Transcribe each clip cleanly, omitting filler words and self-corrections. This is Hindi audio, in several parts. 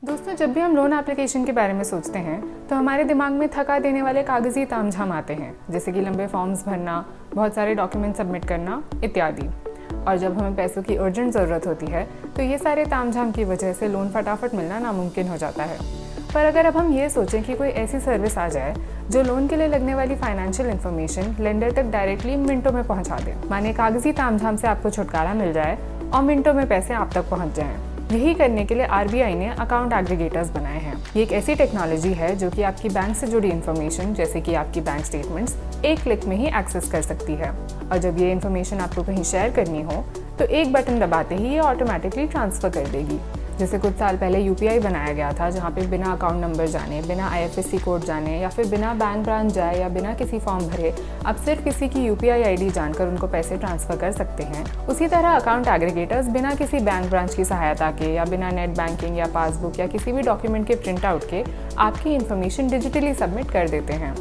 दोस्तों, जब भी हम लोन एप्लीकेशन के बारे में सोचते हैं तो हमारे दिमाग में थका देने वाले कागजी तामझाम आते हैं, जैसे कि लंबे फॉर्म्स भरना, बहुत सारे डॉक्यूमेंट सबमिट करना इत्यादि। और जब हमें पैसों की अर्जेंट ज़रूरत होती है तो ये सारे तामझाम की वजह से लोन फटाफट मिलना नामुमकिन हो जाता है। पर अगर अब हम ये सोचें कि कोई ऐसी सर्विस आ जाए जो लोन के लिए लगने वाली फाइनेंशियल इन्फॉर्मेशन लेंडर तक डायरेक्टली मिनटों में पहुंचा दे, माने कागजी तामझाम से आपको छुटकारा मिल जाए और मिनटों में पैसे आप तक पहुंच जाएं। यही करने के लिए RBI ने अकाउंट एग्रीगेटर्स बनाए हैं। ये एक ऐसी टेक्नोलॉजी है जो कि आपकी बैंक से जुड़ी इन्फॉर्मेशन जैसे कि आपकी बैंक स्टेटमेंट्स एक क्लिक में ही एक्सेस कर सकती है। और जब ये इन्फॉर्मेशन आपको कहीं शेयर करनी हो तो एक बटन दबाते ही ये ऑटोमेटिकली ट्रांसफ़र कर देगी। जैसे कुछ साल पहले UPI बनाया गया था, जहाँ पे बिना अकाउंट नंबर जाने, बिना IFSC कोड जाने या फिर बिना बैंक ब्रांच जाए या बिना किसी फॉर्म भरे आप सिर्फ किसी की UPI ID जानकर उनको पैसे ट्रांसफ़र कर सकते हैं। उसी तरह अकाउंट एग्रीगेटर्स बिना किसी बैंक ब्रांच की सहायता के या बिना नेट बैंकिंग या पासबुक या किसी भी डॉक्यूमेंट के प्रिंट आउट के आपकी इन्फॉर्मेशन डिजिटली सबमिट कर देते हैं।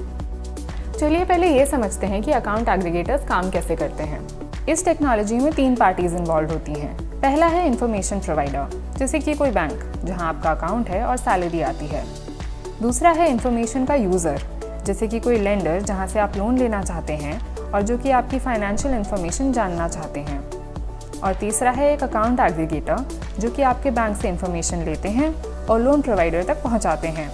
चलिए पहले ये समझते हैं कि अकाउंट एग्रीगेटर्स काम कैसे करते हैं। इस टेक्नोलॉजी में 3 पार्टीज इन्वॉल्व होती हैं। पहला है इन्फॉर्मेशन प्रोवाइडर, जैसे कि कोई बैंक जहां आपका अकाउंट है और सैलरी आती है। दूसरा है इन्फॉर्मेशन का यूज़र, जैसे कि कोई लेंडर जहां से आप लोन लेना चाहते हैं और जो कि आपकी फाइनेंशियल इन्फॉर्मेशन जानना चाहते हैं। और तीसरा है एक अकाउंट एग्रीगेटर, जो कि आपके बैंक से इन्फॉर्मेशन लेते हैं और लोन प्रोवाइडर तक पहुँचाते हैं।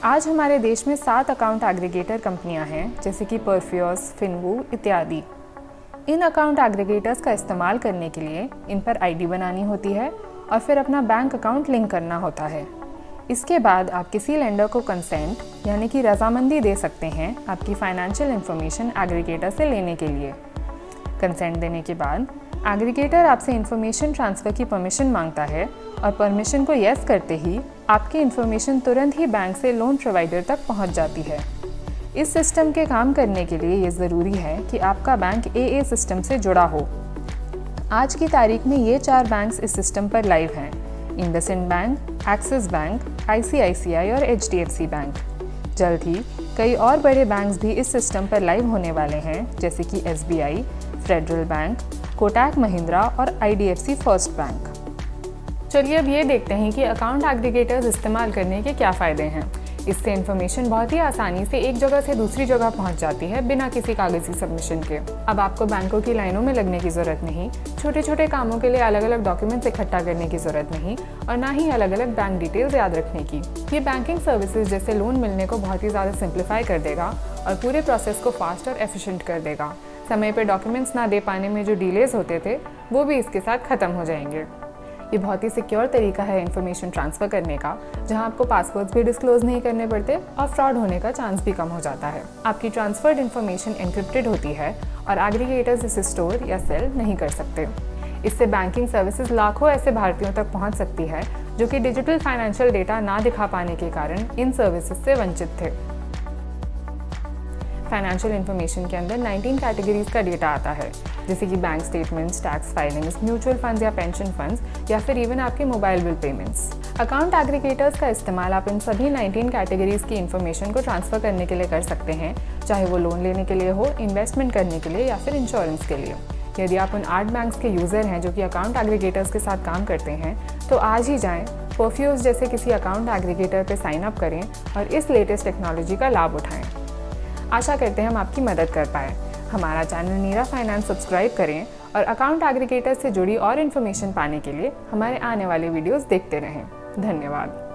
आज हमारे देश में 7 अकाउंट एग्रीगेटर कंपनियाँ हैं, जैसे कि परफ्यूस, फिनवू इत्यादि। इन अकाउंट एग्रीगेटर्स का इस्तेमाल करने के लिए इन पर ID बनानी होती है और फिर अपना बैंक अकाउंट लिंक करना होता है। इसके बाद आप किसी लेंडर को कंसेंट यानी कि रजामंदी दे सकते हैं आपकी फाइनेंशियल इन्फॉर्मेशन एग्रीगेटर से लेने के लिए। कंसेंट देने के बाद एग्रीगेटर आपसे इन्फॉर्मेशन ट्रांसफ़र की परमिशन मांगता है और परमिशन को येस करते ही आपकी इन्फॉर्मेशन तुरंत ही बैंक से लोन प्रोवाइडर तक पहुँच जाती है। इस सिस्टम के काम करने के लिए ये ज़रूरी है कि आपका बैंक AA सिस्टम से जुड़ा हो। आज की तारीख में ये 4 बैंक्स इस सिस्टम पर लाइव हैं: IndusInd bank, axis bank, ICICI और HDFC बैंक। जल्द ही कई और बड़े बैंक्स भी इस सिस्टम पर लाइव होने वाले हैं, जैसे कि SBI, federal bank, Kotak Mahindra और IDFC फर्स्ट बैंक। चलिए अब ये देखते हैं कि अकाउंट एग्रीगेटर्स इस्तेमाल करने के क्या फ़ायदे हैं। इससे इन्फॉर्मेशन बहुत ही आसानी से एक जगह से दूसरी जगह पहुंच जाती है बिना किसी कागजी सबमिशन के। अब आपको बैंकों की लाइनों में लगने की ज़रूरत नहीं, छोटे छोटे कामों के लिए अलग अलग डॉक्यूमेंट्स इकट्ठा करने की ज़रूरत नहीं और ना ही अलग अलग बैंक डिटेल्स याद रखने की। ये बैंकिंग सर्विसेज जैसे लोन मिलने को बहुत ही ज़्यादा सिंप्लीफाई कर देगा और पूरे प्रोसेस को फास्ट और एफिशिएंट कर देगा। समय पर डॉक्यूमेंट्स ना दे पाने में जो डिलेज होते थे वो भी इसके साथ ख़त्म हो जाएंगे। ये बहुत ही सिक्योर तरीका है इन्फॉर्मेशन ट्रांसफ़र करने का, जहां आपको पासवर्ड्स भी डिस्क्लोज नहीं करने पड़ते और फ्रॉड होने का चांस भी कम हो जाता है। आपकी ट्रांसफर्ड इन्फॉर्मेशन एन्क्रिप्टेड होती है और एग्रीगेटर्स इसे स्टोर या सेल नहीं कर सकते। इससे बैंकिंग सर्विसेज लाखों ऐसे भारतीयों तक पहुंच सकती है जो कि डिजिटल फाइनेंशियल डेटा ना दिखा पाने के कारण इन सर्विसेज से वंचित थे। फाइनेंशियल इन्फॉर्मेशन के अंदर 19 कैटेगरीज का डेटा आता है, जैसे कि bank statements, tax filings, mutual funds या पेंशन फंड्स या फिर इवन आपके mobile bill payments. Account aggregators का इस्तेमाल आप इन सभी 19 कैटेगरीज की इन्फॉर्मेशन को ट्रांसफ़र करने के लिए कर सकते हैं, चाहे वो लोन लेने के लिए हो, इन्वेस्टमेंट करने के लिए या फिर इंश्योरेंस के लिए। यदि आप उन 8 बैंक्स के यूज़र हैं जो कि अकाउंट एग्रीगेटर्स के साथ काम करते हैं तो आज ही जाएँ, परफ्यूस जैसे किसी अकाउंट एग्रीगेटर पर साइन अप करें और इस लेटेस्ट टेक्नोलॉजी का लाभ उठाएँ। आशा करते हैं हम आपकी मदद कर पाए। हमारा चैनल नीरा फाइनेंस सब्सक्राइब करें और अकाउंट एग्रीगेटर से जुड़ी और इन्फॉर्मेशन पाने के लिए हमारे आने वाले वीडियोस देखते रहें। धन्यवाद।